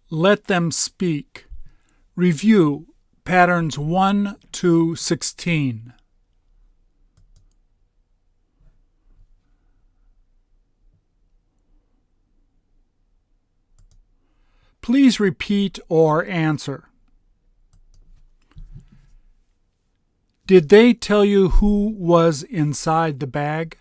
Let them speak. Review patterns 1 to 16. Please repeat or answer. Did they tell you who was inside the bag?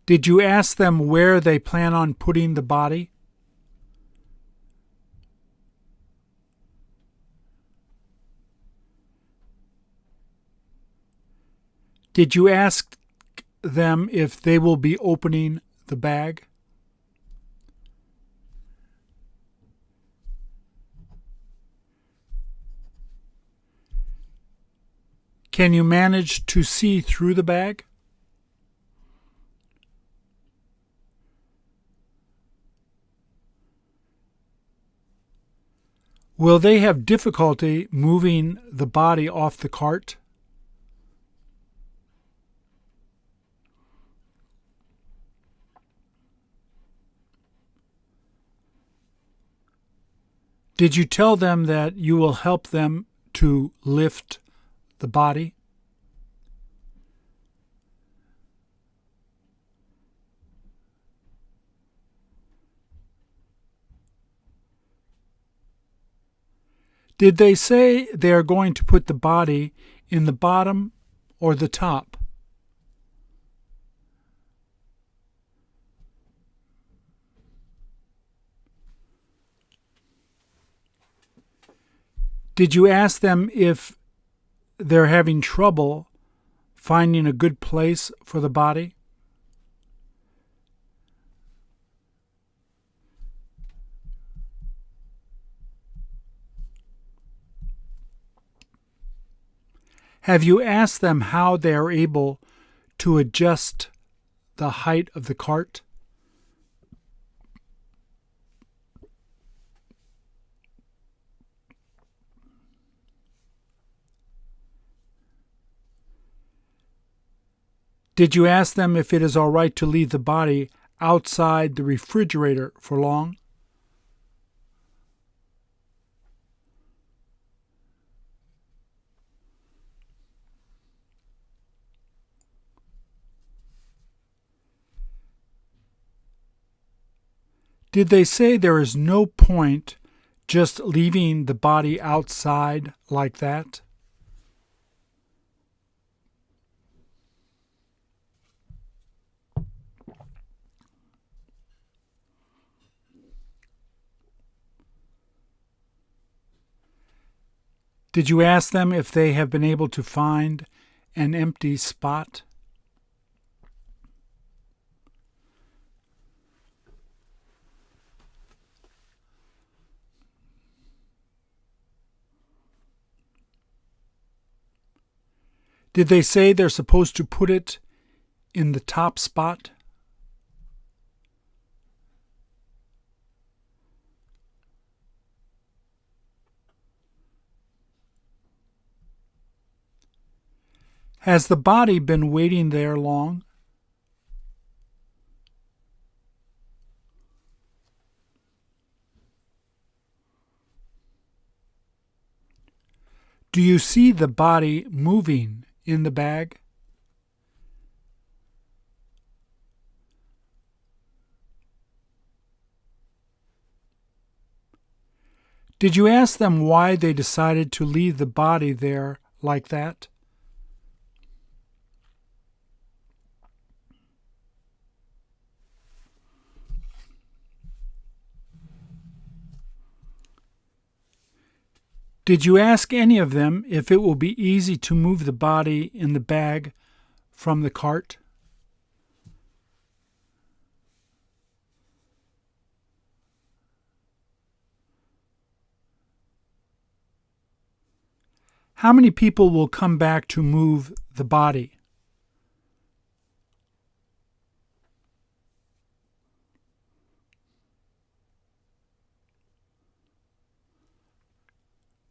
Did you ask them where they plan on putting the body? Did you ask them if they will be opening the bag? Can you manage to see through the bag? Will they have difficulty moving the body off the cart? Did you tell them that you will help them to lift the body? Did they say they are going to put the body in the bottom or the top? Did you ask them if they're having trouble finding a good place for the body? Have you asked them how they are able to adjust the height of the cart? Did you ask them if it is all right to leave the body outside the refrigerator for long? Did they say there is no point just leaving the body outside like that? Did you ask them if they have been able to find an empty spot? Did they say they're supposed to put it in the top spot? Has the body been waiting there long? Do you see the body moving in the bag? Did you ask them why they decided to leave the body there like that? Did you ask any of them if it will be easy to move the body in the bag from the cart? How many people will come back to move the body?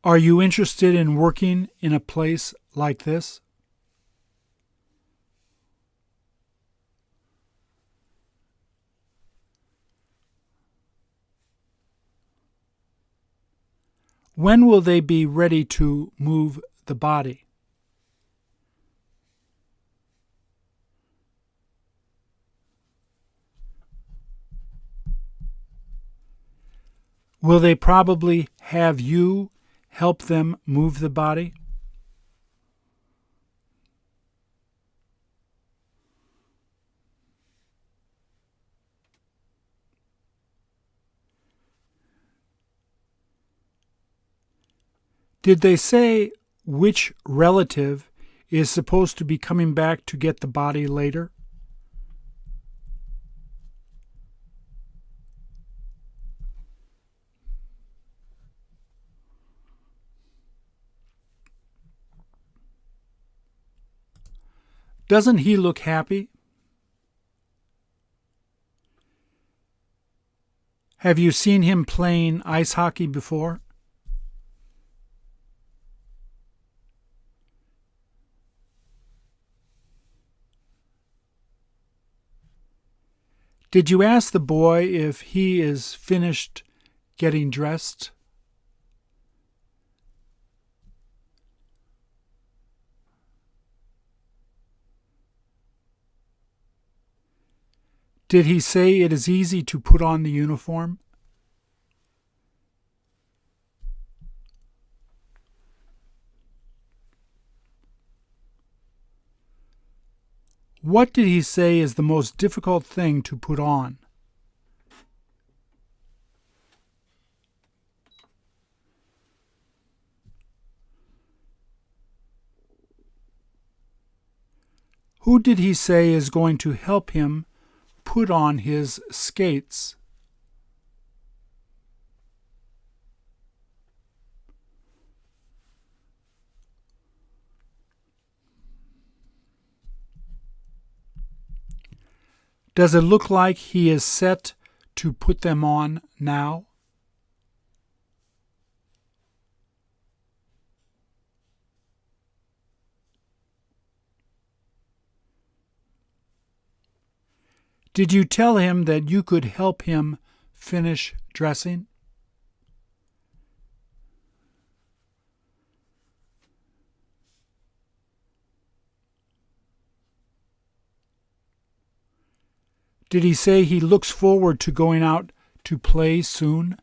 Are you interested in working in a place like this? When will they be ready to move the body? Will they probably have you help them move the body? Did they say which relative is supposed to be coming back to get the body later? Doesn't he look happy? Have you seen him playing ice hockey before? Did you ask the boy if he is finished getting dressed? Did he say it is easy to put on the uniform? What did he say is the most difficult thing to put on? Who did he say is going to help him put on his skates? Does it look like he is set to put them on now? Did you tell him that you could help him finish dressing? Did he say he looks forward to going out to play soon?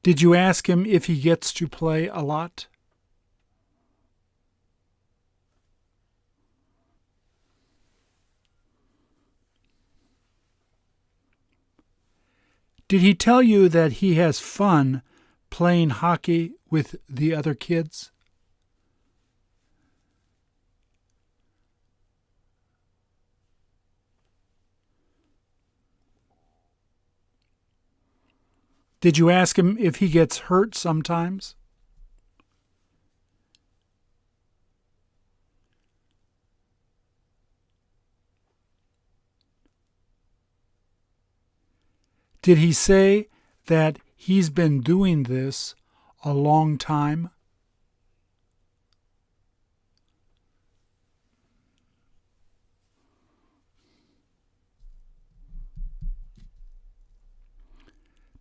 Did you ask him if he gets to play a lot? Did he tell you that he has fun playing hockey with the other kids? Did you ask him if he gets hurt sometimes? Did he say that he's been doing this a long time?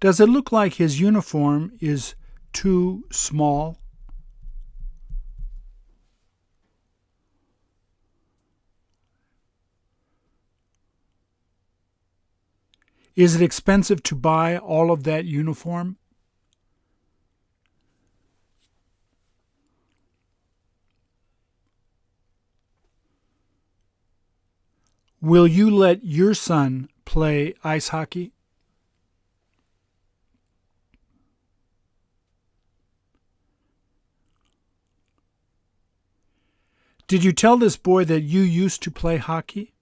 Does it look like his uniform is too small? Is it expensive to buy all of that uniform? Will you let your son play ice hockey? Did you tell this boy that you used to play hockey?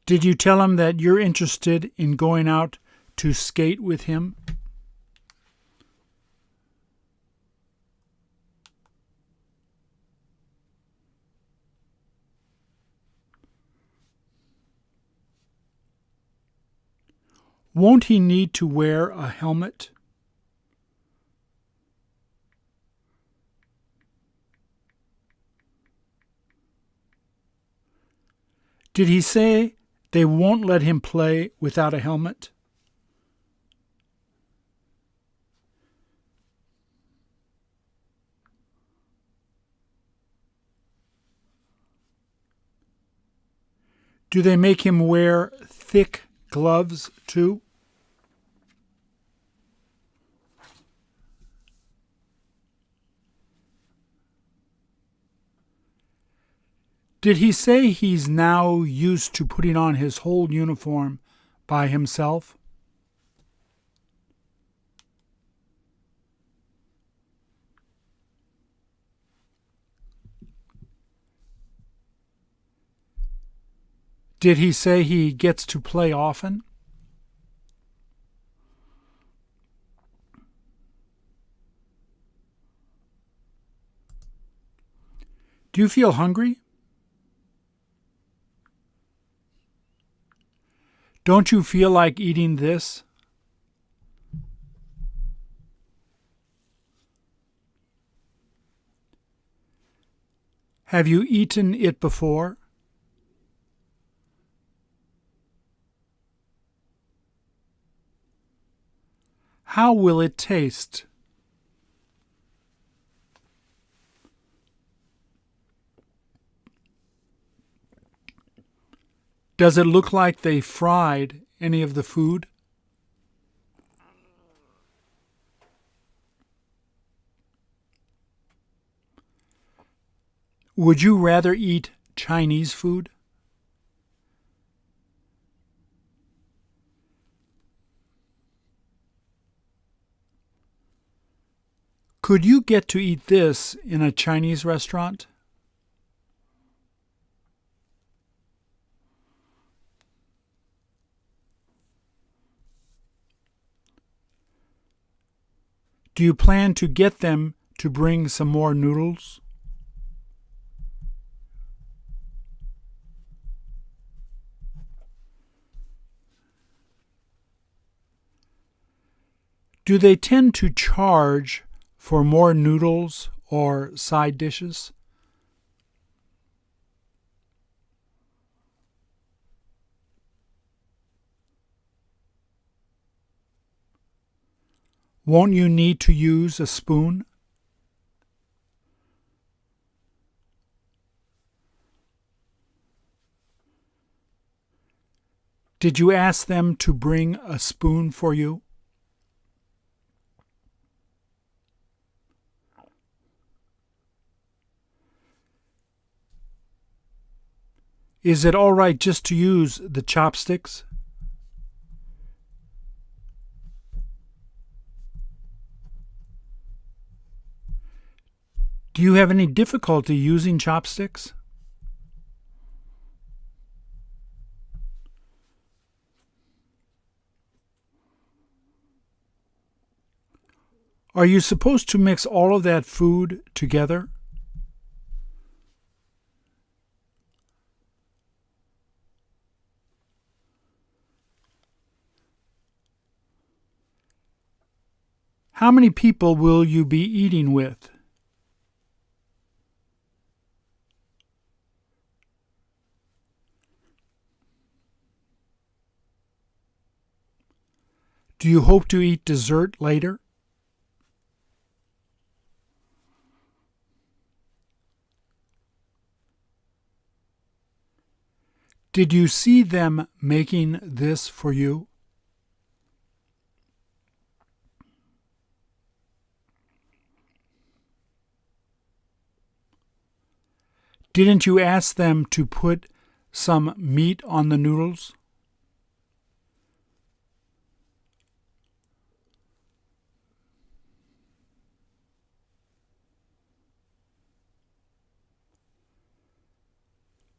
Did you tell him that you're interested in going out to skate with him? Won't he need to wear a helmet? Did he say they won't let him play without a helmet? Do they make him wear thick gloves too? Did he say he's now used to putting on his whole uniform by himself? Did he say he gets to play often? Do you feel hungry? Don't you feel like eating this? Have you eaten it before? How will it taste? Does it look like they fried any of the food? Would you rather eat Chinese food? Could you get to eat this in a Chinese restaurant? Do you plan to get them to bring some more noodles? Do they tend to charge for more noodles or side dishes? Won't you need to use a spoon? Did you ask them to bring a spoon for you? Is it all right just to use the chopsticks? Do you have any difficulty using chopsticks? Are you supposed to mix all of that food together? How many people will you be eating with? Do you hope to eat dessert later? Did you see them making this for you? Didn't you ask them to put some meat on the noodles?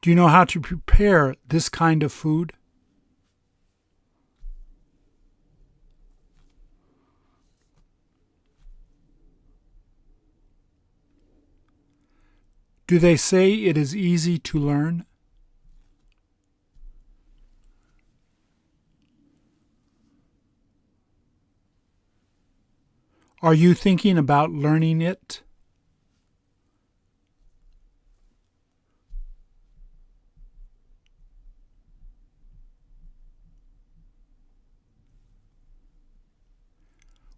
Do you know how to prepare this kind of food? Do they say it is easy to learn? Are you thinking about learning it?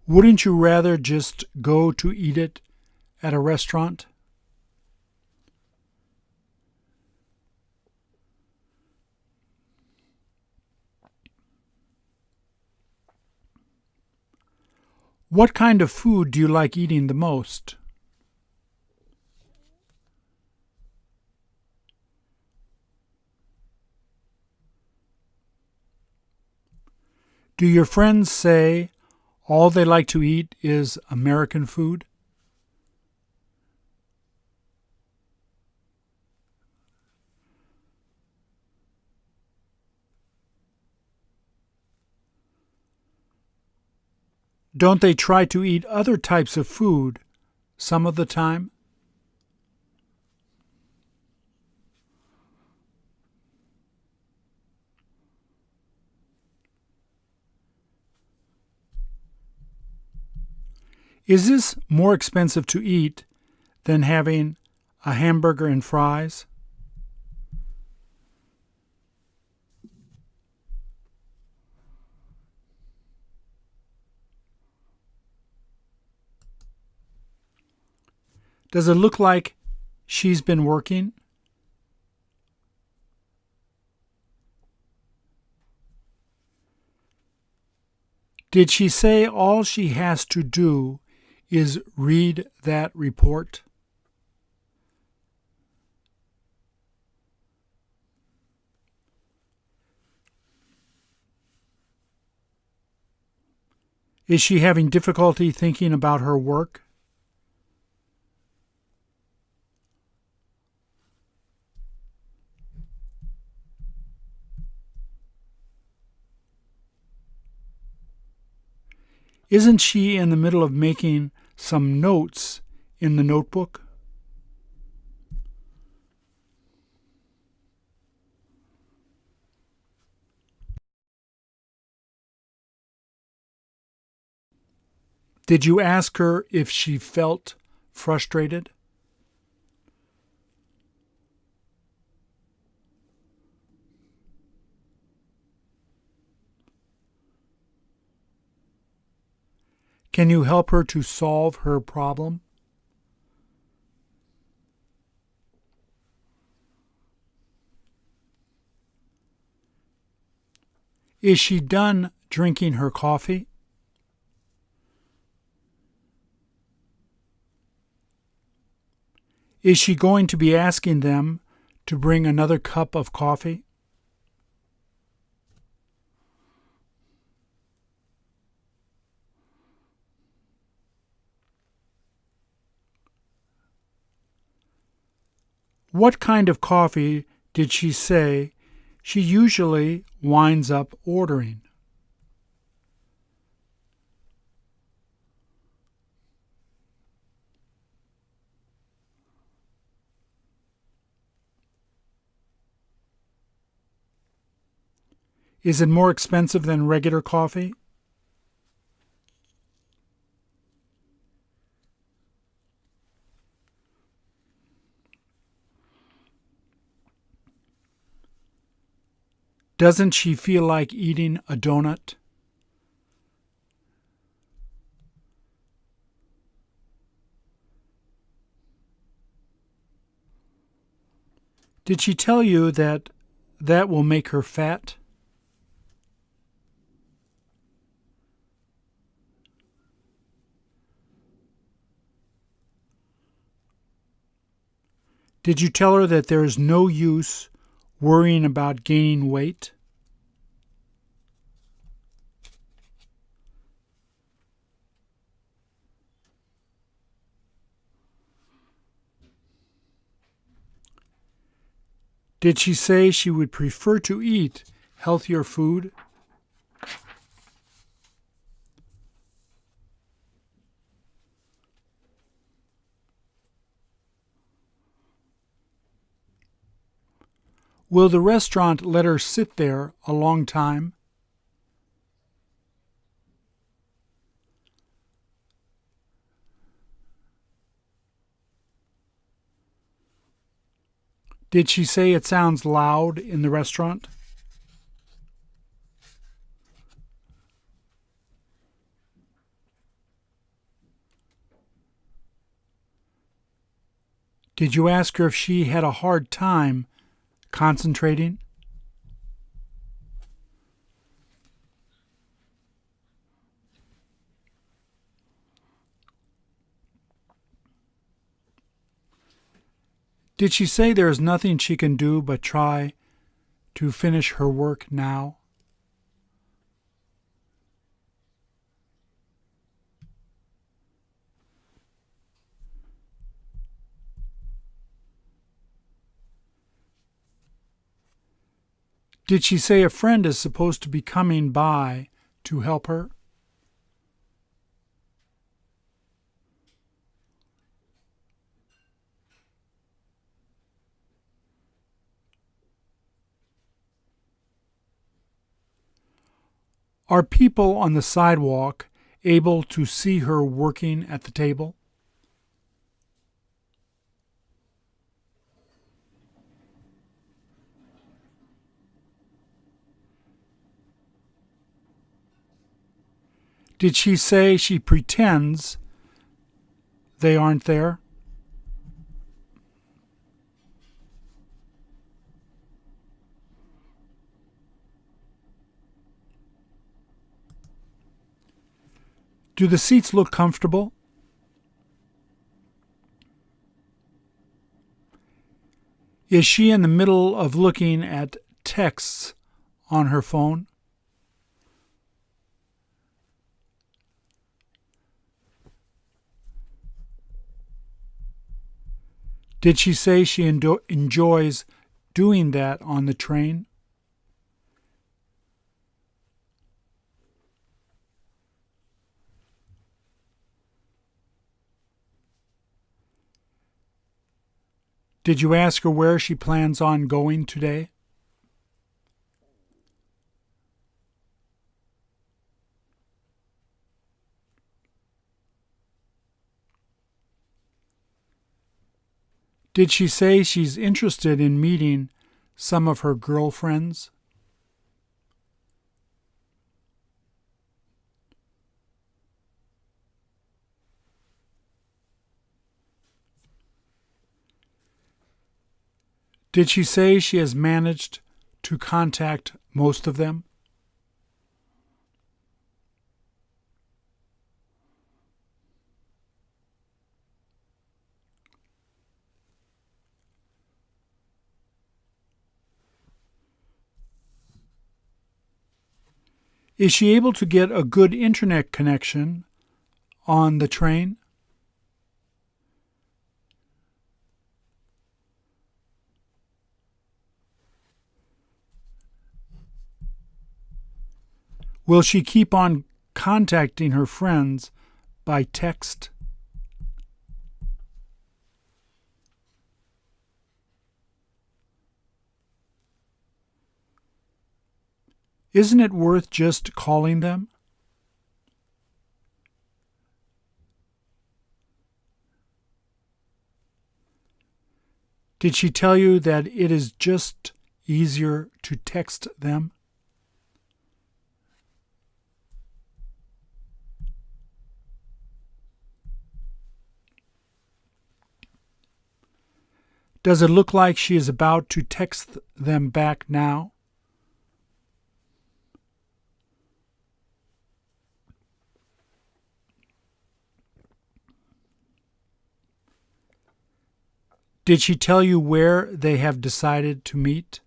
Wouldn't you rather just go to eat it at a restaurant? What kind of food do you like eating the most? Do your friends say all they like to eat is American food? Don't they try to eat other types of food some of the time? Is this more expensive to eat than having a hamburger and fries? Does it look like she's been working? Did she say all she has to do is read that report? Is she having difficulty thinking about her work? Isn't she in the middle of making some notes in the notebook? Did you ask her if she felt frustrated? Can you help her to solve her problem? Is she done drinking her coffee? Is she going to be asking them to bring another cup of coffee? What kind of coffee did she say she usually winds up ordering? Is it more expensive than regular coffee? Doesn't she feel like eating a donut? Did she tell you that that will make her fat? Did you tell her that there is no use worrying about gaining weight? Did she say she would prefer to eat healthier food? Will the restaurant let her sit there a long time? Did she say it sounds loud in the restaurant? Did you ask her if she had a hard time concentrating? Did she say there is nothing she can do but try to finish her work now? Did she say a friend is supposed to be coming by to help her? Are people on the sidewalk able to see her working at the table? Did she say she pretends they aren't there? Do the seats look comfortable? Is she in the middle of looking at texts on her phone? Did she say she enjoys doing that on the train? Did you ask her where she plans on going today? Did she say she's interested in meeting some of her girlfriends? Did she say she has managed to contact most of them? Is she able to get a good internet connection on the train? Will she keep on contacting her friends by text? Isn't it worth just calling them? Did she tell you that it is just easier to text them? Does it look like she is about to text them back now? Did she tell you where they have decided to meet?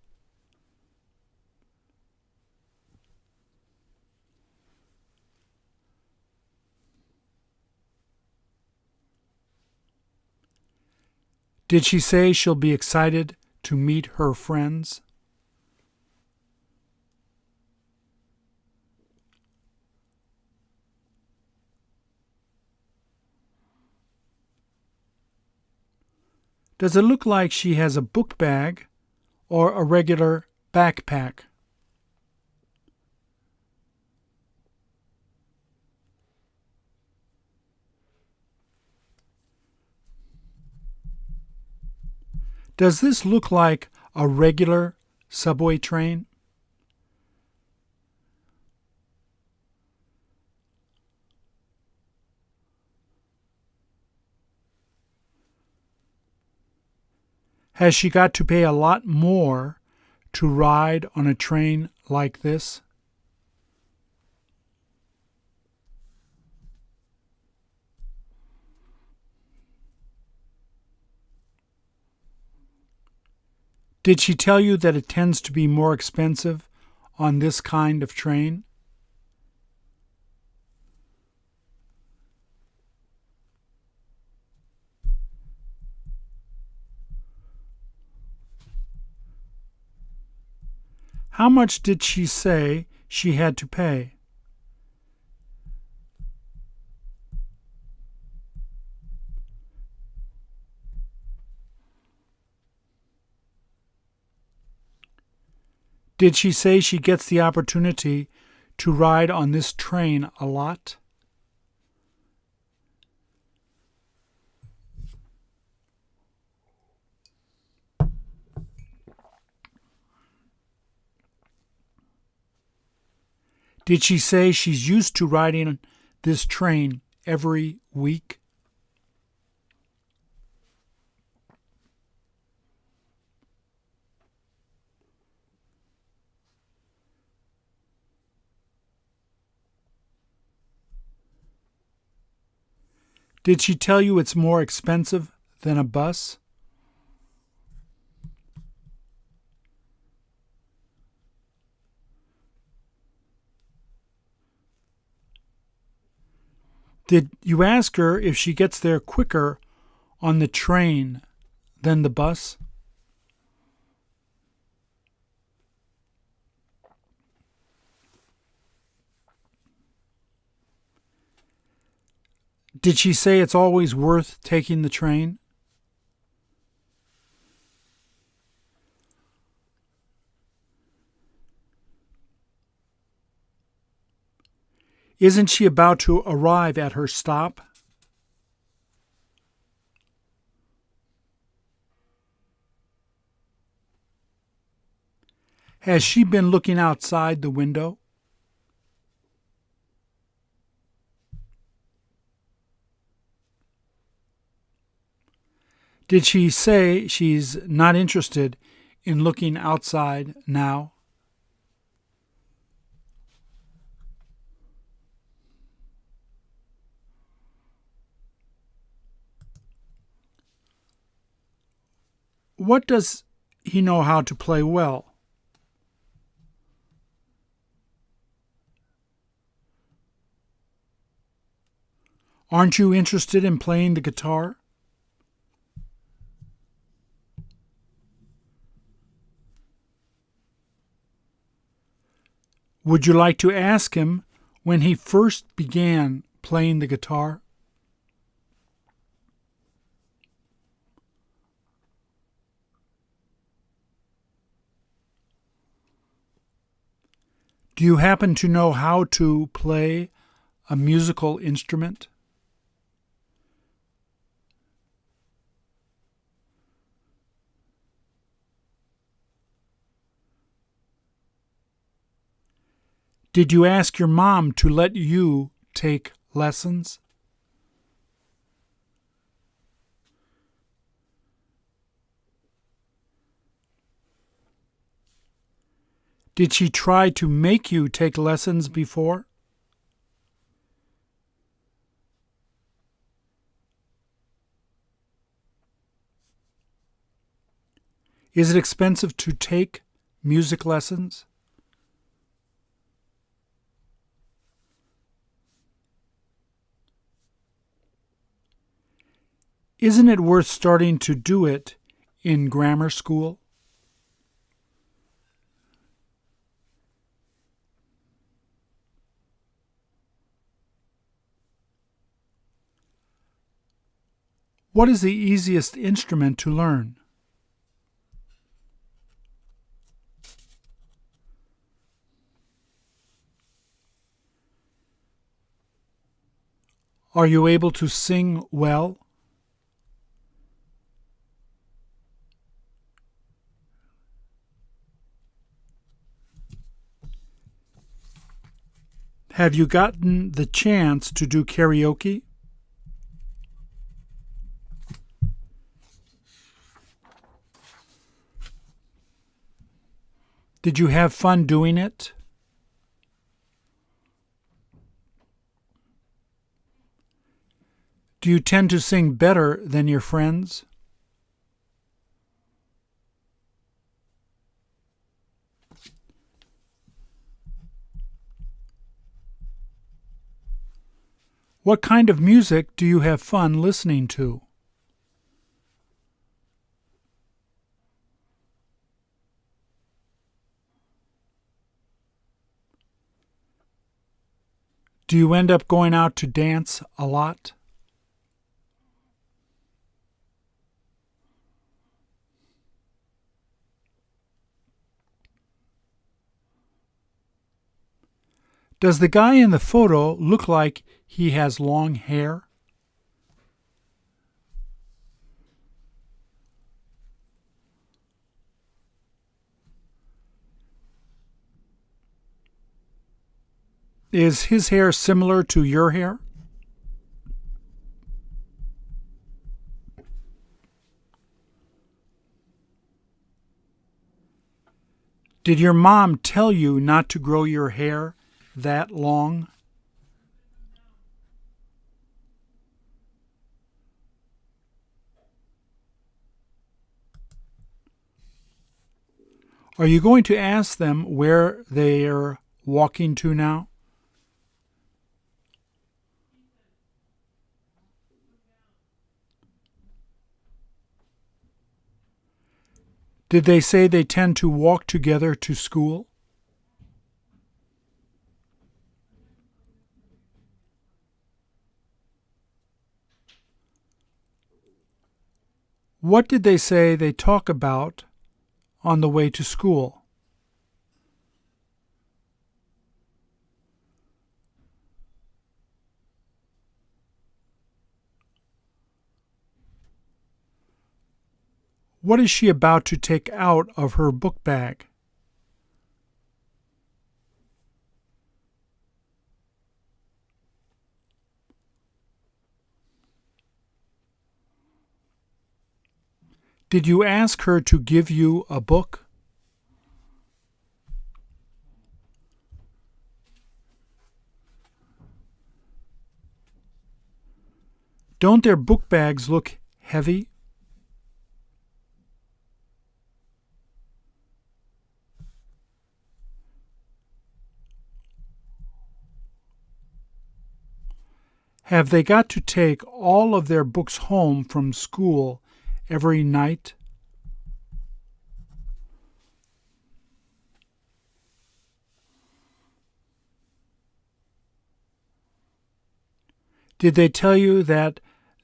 Did she say she'll be excited to meet her friends? Does it look like she has a book bag or a regular backpack? Does this look like a regular subway train? Has she got to pay a lot more to ride on a train like this? Did she tell you that it tends to be more expensive on this kind of train? How much did she say she had to pay? Did she say she gets the opportunity to ride on this train a lot? Did she say she's used to riding this train every week? Did she tell you it's more expensive than a bus? Did you ask her if she gets there quicker on the train than the bus? Did she say it's always worth taking the train? Isn't she about to arrive at her stop? Has she been looking outside the window? Did she say she's not interested in looking outside now? What does he know how to play well? Aren't you interested in playing the guitar? Would you like to ask him when he first began playing the guitar? Do you happen to know how to play a musical instrument? Did you ask your mom to let you take lessons? Did she try to make you take lessons before? Is it expensive to take music lessons? Isn't it worth starting to do it in grammar school? What is the easiest instrument to learn? Are you able to sing well? Have you gotten the chance to do karaoke? Did you have fun doing it? Do you tend to sing better than your friends? What kind of music do you have fun listening to? Do you end up going out to dance a lot? Does the guy in the photo look like he has long hair? Is his hair similar to your hair? Did your mom tell you not to grow your hair that long? Are you going to ask them where they're walking to now? Did they say they tend to walk together to school? What did they say they talk about on the way to school? What is she about to take out of her book bag? Did you ask her to give you a book? Don't their book bags look heavy? Have they got to take all of their books home from school every night? Did they tell you that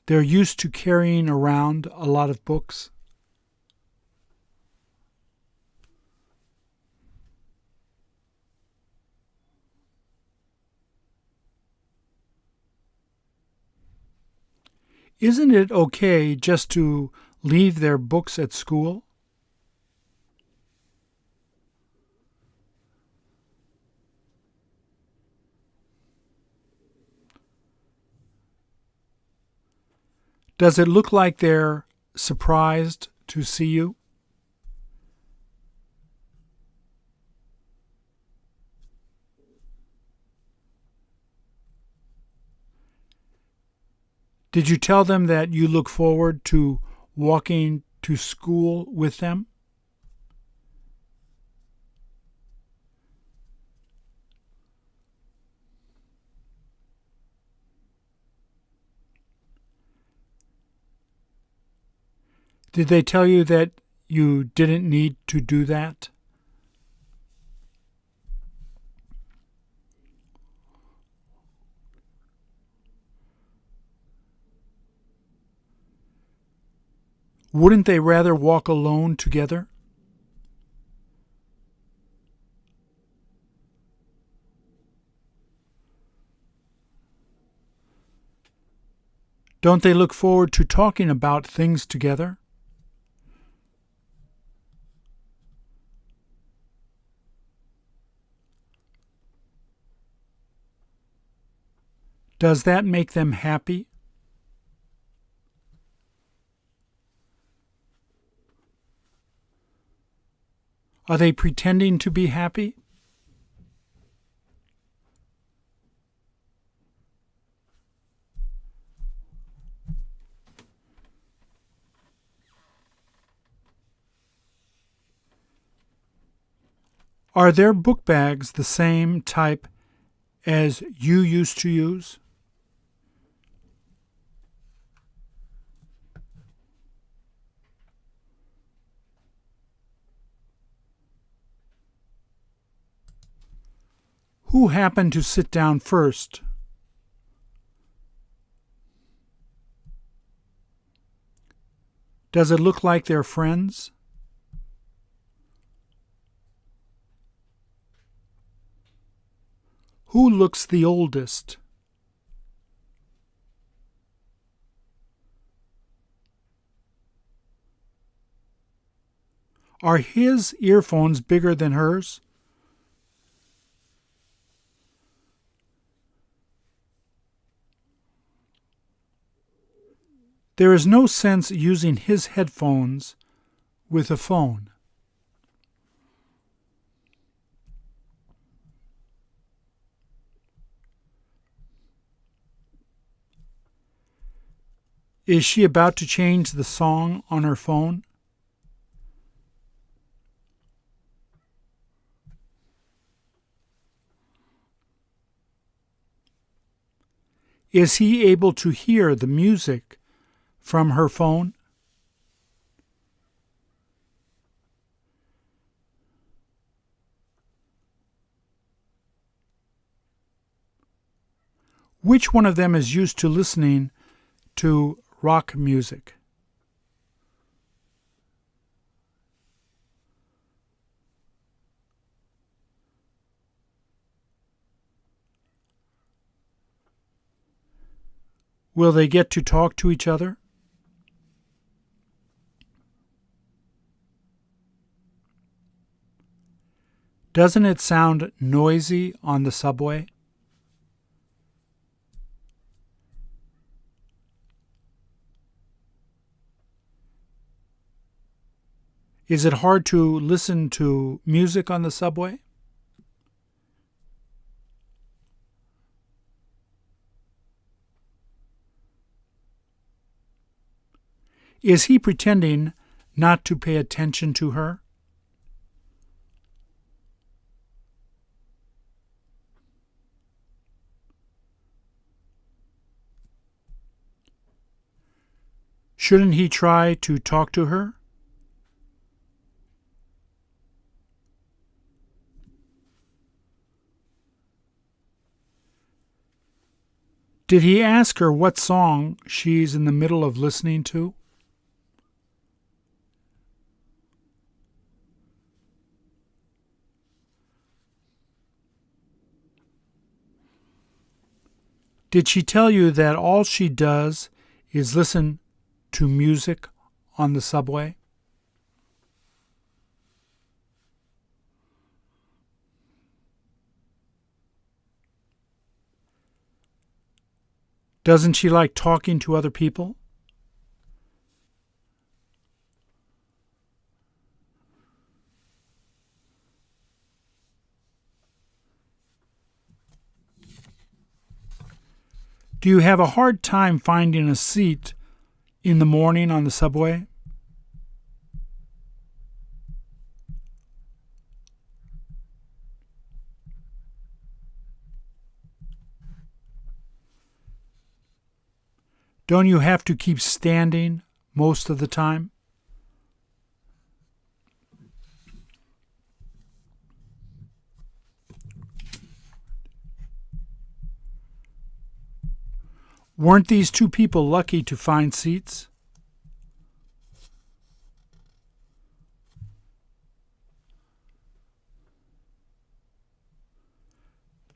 they're used to carrying around a lot of books? Isn't it okay just to leave their books at school? Does it look like they're surprised to see you? Did you tell them that you look forward to walking to school with them? Did they tell you that you didn't need to do that? Wouldn't they rather walk alone together? Don't they look forward to talking about things together? Does that make them happy? Are they pretending to be happy? Are their book bags the same type as you used to use? Who happened to sit down first? Does it look like they're friends? Who looks the oldest? Are his earphones bigger than hers? There is no sense using his headphones with a phone. Is she about to change the song on her phone? Is he able to hear the music from her phone? Which one of them is used to listening to rock music? Will they get to talk to each other? Doesn't it sound noisy on the subway? Is it hard to listen to music on the subway? Is he pretending not to pay attention to her? Shouldn't he try to talk to her? Did he ask her what song she's in the middle of listening to? Did she tell you that all she does is listen to music on the subway? Doesn't she like talking to other people? Do you have a hard time finding a seat in the morning on the subway? Don't you have to keep standing most of the time? Weren't these two people lucky to find seats?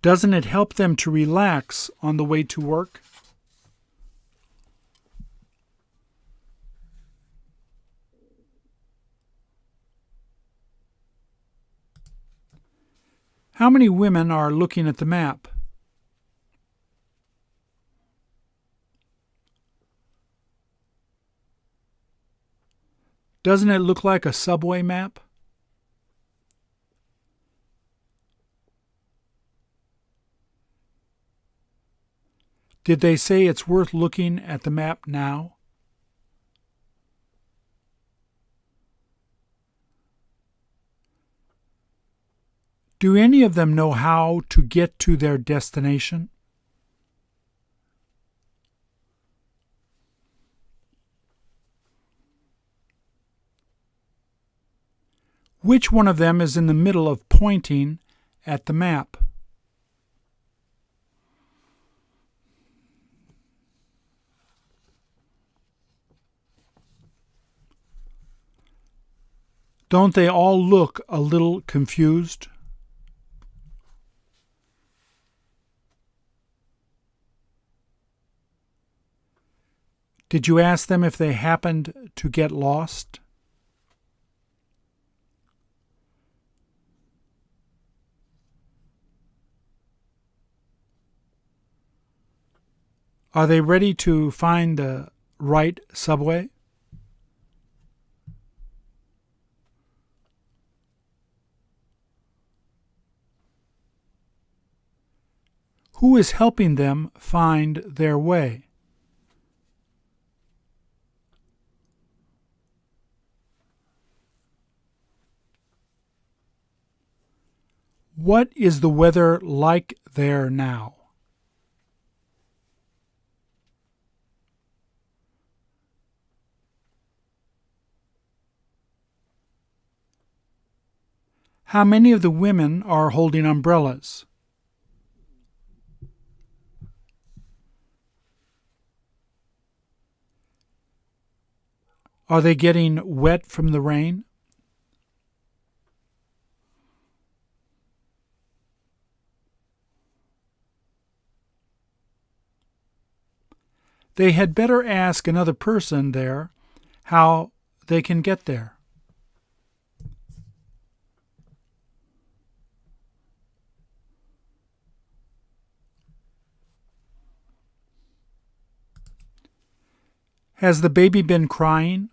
Doesn't it help them to relax on the way to work? How many women are looking at the map? Doesn't it look like a subway map? Did they say it's worth looking at the map now? Do any of them know how to get to their destination? Which one of them is in the middle of pointing at the map? Don't they all look a little confused? Did you ask them if they happened to get lost? Are they ready to find the right subway? Who is helping them find their way? What is the weather like there now? How many of the women are holding umbrellas? Are they getting wet from the rain? They had better ask another person there how they can get there. Has the baby been crying?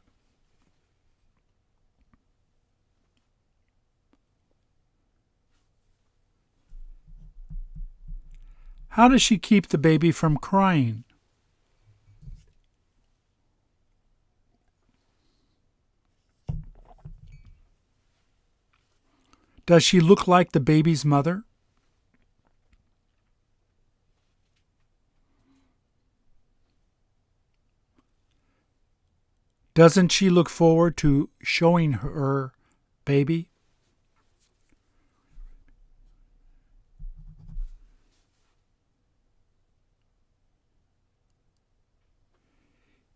How does she keep the baby from crying? Does she look like the baby's mother? Doesn't she look forward to showing her baby?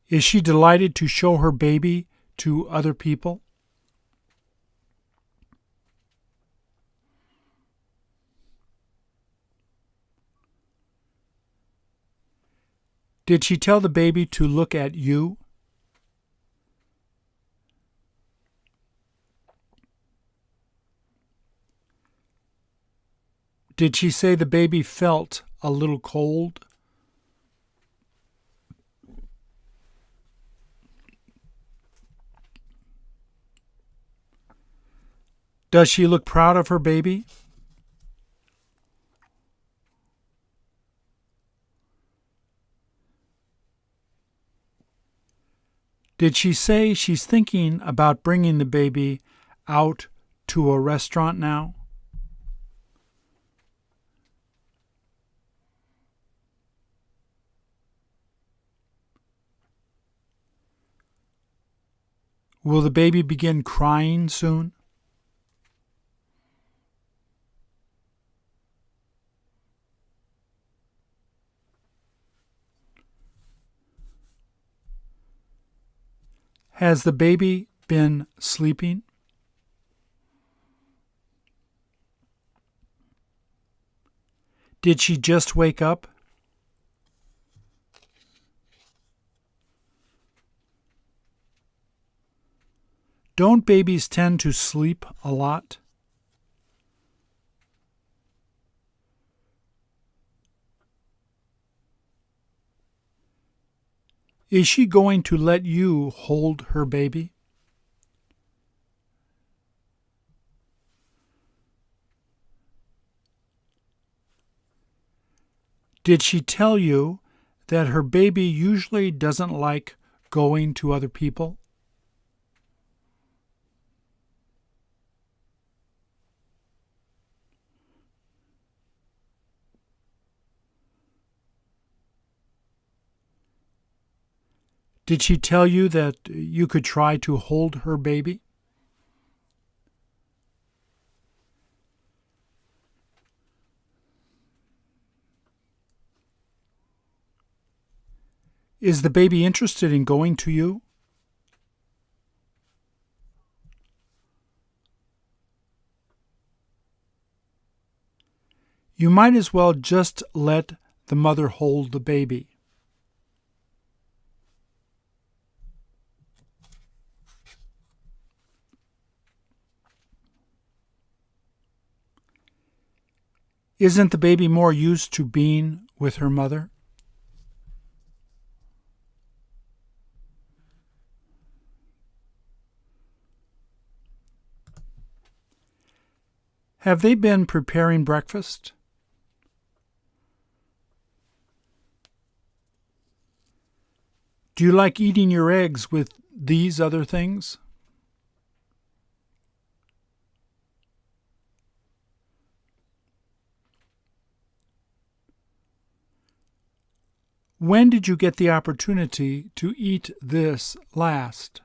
Is she delighted to show her baby to other people? Did she tell the baby to look at you? Did she say the baby felt a little cold? Does she look proud of her baby? Did she say she's thinking about bringing the baby out to a restaurant now? Will the baby begin crying soon? Has the baby been sleeping? Did she just wake up? Don't babies tend to sleep a lot? Is she going to let you hold her baby? Did she tell you that her baby usually doesn't like going to other people? Did she tell you that you could try to hold her baby? Is the baby interested in going to you? You might as well just let the mother hold the baby. Isn't the baby more used to being with her mother? Have they been preparing breakfast? Do you like eating your eggs with these other things? When did you get the opportunity to eat this last?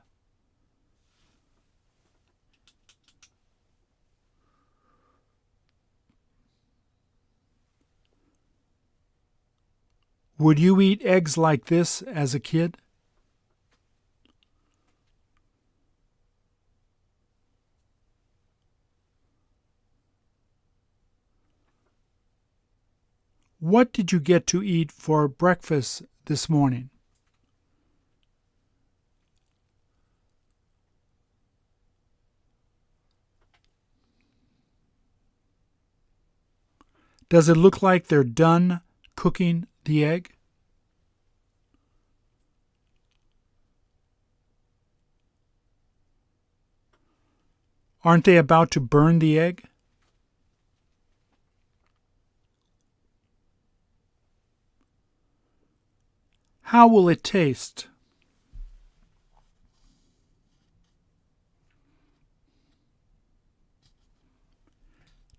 Would you eat eggs like this as a kid? What did you get to eat for breakfast this morning? Does it look like they're done cooking the egg? Aren't they about to burn the egg? How will it taste?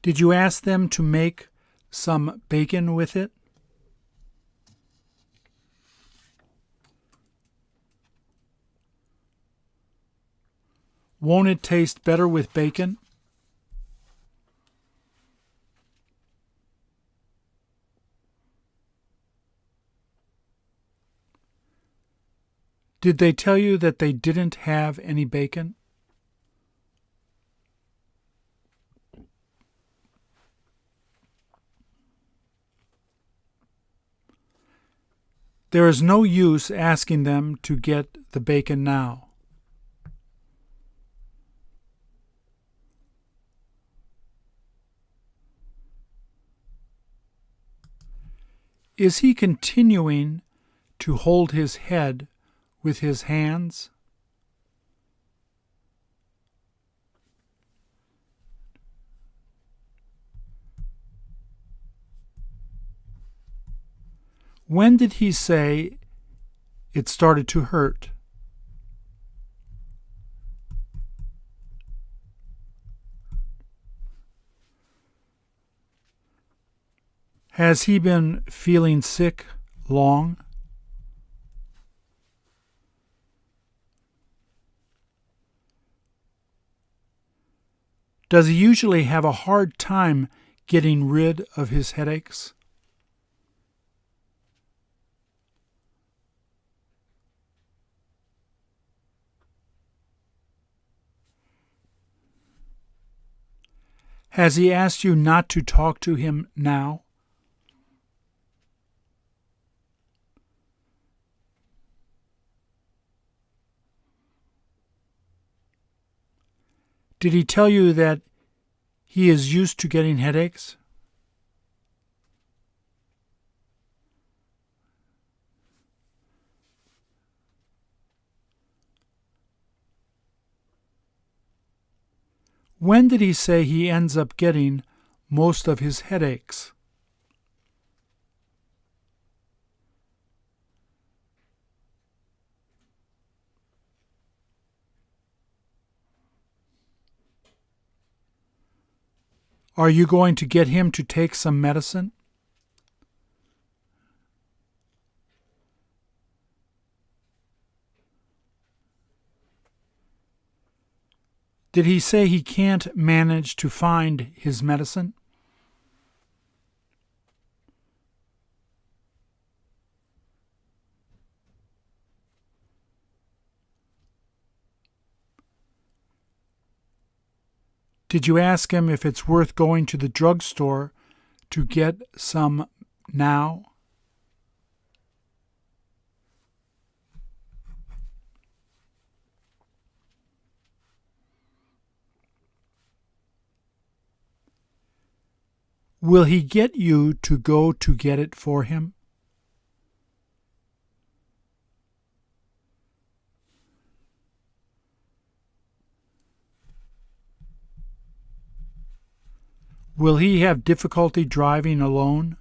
Did you ask them to make some bacon with it? Won't it taste better with bacon? Did they tell you that they didn't have any bacon? There is no use asking them to get the bacon now. Is he continuing to hold his head with his hands? When did he say it started to hurt? Has he been feeling sick long? Does he usually have a hard time getting rid of his headaches? Has he asked you not to talk to him now? Did he tell you that he is used to getting headaches? When did he say he ends up getting most of his headaches? Are you going to get him to take some medicine? Did he say he can't manage to find his medicine? Did you ask him if it's worth going to the drugstore to get some now? Will he get you to go to get it for him? Will he have difficulty driving alone?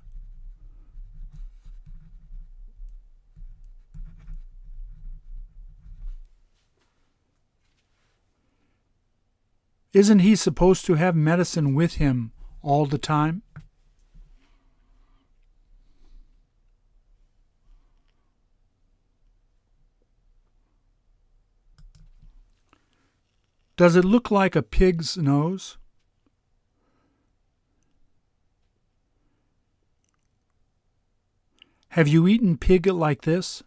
Isn't he supposed to have medicine with him all the time? Does it look like a pig's nose? Have you eaten pig like this?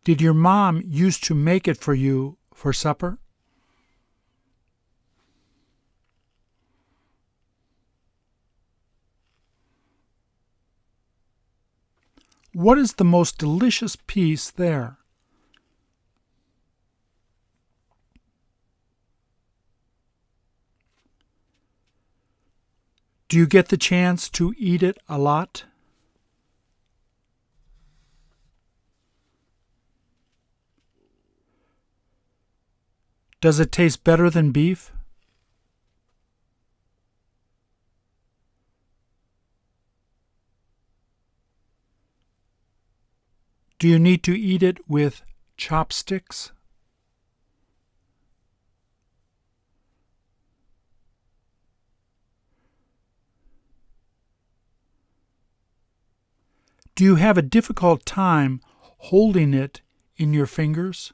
Did your mom used to make it for you for supper? What is the most delicious piece there? Do you get the chance to eat it a lot? Does it taste better than beef? Do you need to eat it with chopsticks? Do you have a difficult time holding it in your fingers?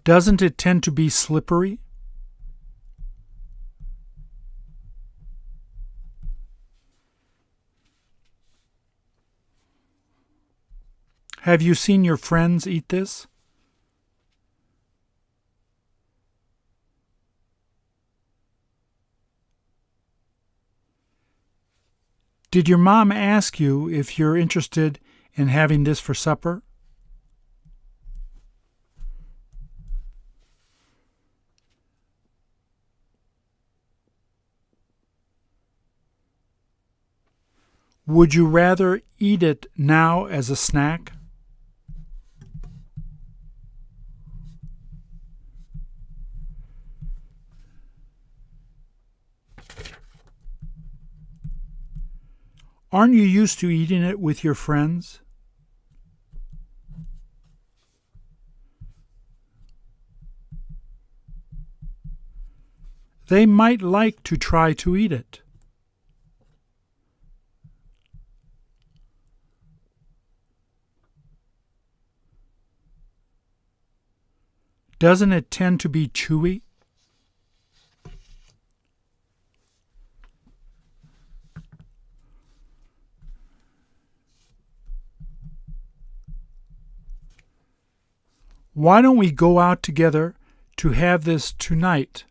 Doesn't it tend to be slippery? Have you seen your friends eat this? Did your mom ask you if you're interested in having this for supper? Would you rather eat it now as a snack? Aren't you used to eating it with your friends? They might like to try to eat it. Doesn't it tend to be chewy? Why don't we go out together to have this tonight?